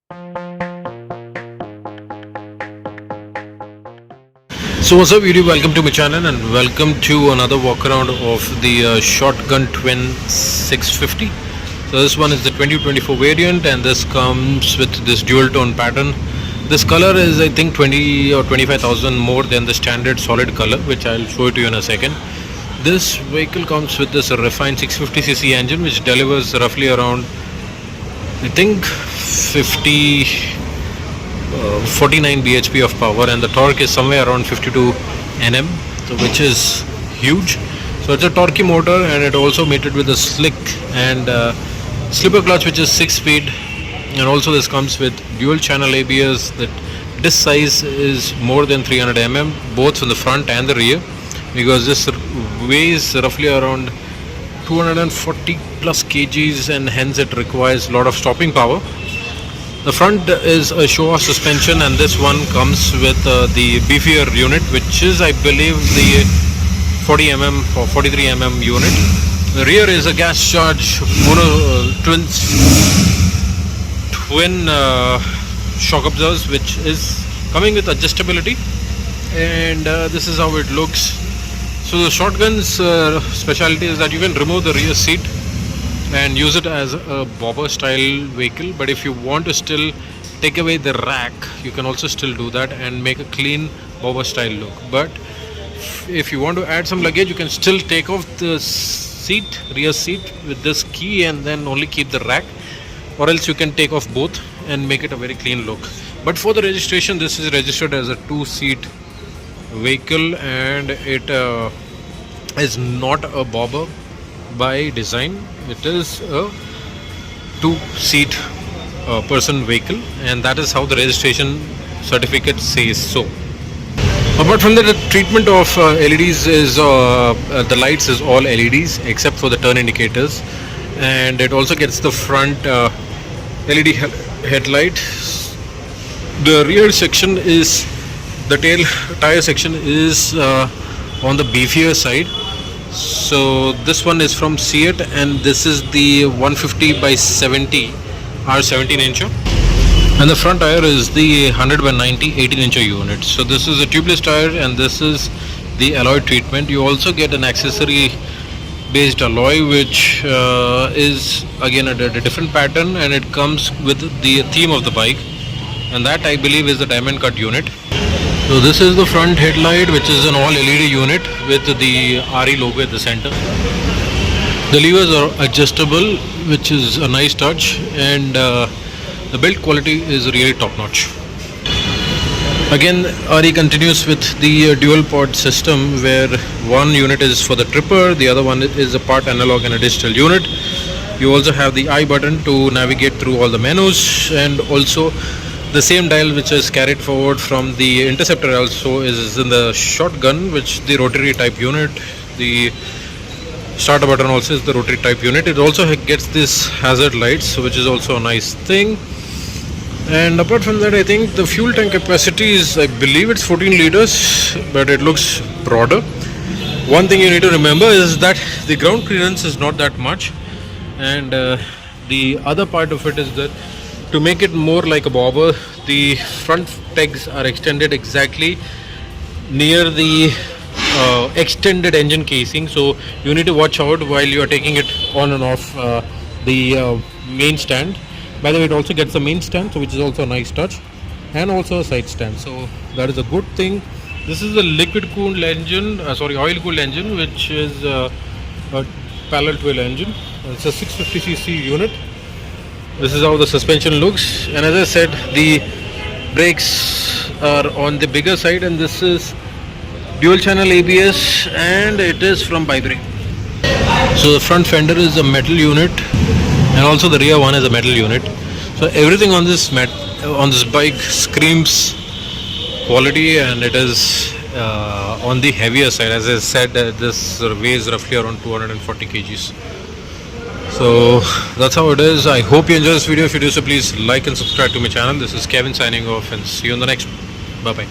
So what's up YouTube, welcome to my channel and welcome to another walk around of the Shotgun Twin 650. So this one is the 2024 variant and this comes with this dual tone pattern. This color is I think 20 or 25,000 more than the standard solid color, which I'll show it to you in a second. This vehicle comes with this refined 650cc engine which delivers roughly around I think 49 bhp of power, and the torque is somewhere around 52 Nm, so which is huge. So it's a torquey motor and it also mated with a slick and slipper clutch which is 6 speed, and also this comes with dual channel ABS. The disc size is more than 300 mm both from the front and the rear, because this weighs roughly around 240 plus kgs and hence it requires a lot of stopping power. The front is a show-off suspension and this one comes with the beefier unit, which is I believe the 40 mm or 43 mm unit. The rear is a gas charge twin shock absorbers, which is coming with adjustability, and this is how it looks. So the Shotgun's specialty is that you can remove the rear seat and use it as a bobber style vehicle, but if you want to still take away the rack, you can also still do that and make a clean bobber style look. But if you want to add some luggage, you can still take off the seat, rear seat, with this key and then only keep the rack, or else you can take off both and make it a very clean look. But for the registration, this is registered as a 2-seat vehicle and it is not a bobber by design. It is a 2-seat person vehicle, and that is how the registration certificate says so. Apart from that, the treatment of LEDs is the lights is all LEDs except for the turn indicators, and it also gets the front LED headlight. The rear section is the tire section is on the beefier side. So this one is from Seat and this is the 150 by 70 R17 incher, and the front tire is the 100 by 90 18 incher unit. So this is a tubeless tire and this is the alloy treatment. You also get an accessory based alloy which is again a different pattern, and it comes with the theme of the bike, and that I believe is the diamond cut unit. So this is the front headlight, which is an all LED unit with the RE logo at the center. The levers are adjustable, which is a nice touch, and the build quality is really top notch. Again, RE continues with the dual pod system where one unit is for the tripper, the other one is a part analog and a digital unit. You also have the I button to navigate through all the menus, and also the same dial which is carried forward from the Interceptor also is in the Shotgun, which the rotary type unit. The starter button also is the rotary type unit. It also gets this hazard lights, which is also a nice thing. And apart from that, I think the fuel tank capacity is, I believe it's 14 liters, but it looks broader. One thing you need to remember is that the ground clearance is not that much, and the other part of it is that to make it more like a bobber, the front pegs are extended exactly near the extended engine casing, so you need to watch out while you are taking it on and off the main stand. By the way, it also gets a main stand, so which is also a nice touch, and also a side stand, so that is a good thing. This is a liquid cooled engine, oil cooled engine, which is a parallel twin engine. It's a 650cc unit. This is how the suspension looks, and as I said, the brakes are on the bigger side, and this is dual channel ABS and it is from Bybrake. So the front fender is a metal unit and also the rear one is a metal unit. So everything on this bike screams quality, and it is on the heavier side. As I said, this weighs roughly around 240 kgs. So that's how it is. I hope you enjoy this video. If you do so, please like and subscribe to my channel. This is Kevin signing off, and see you on the next. Bye bye.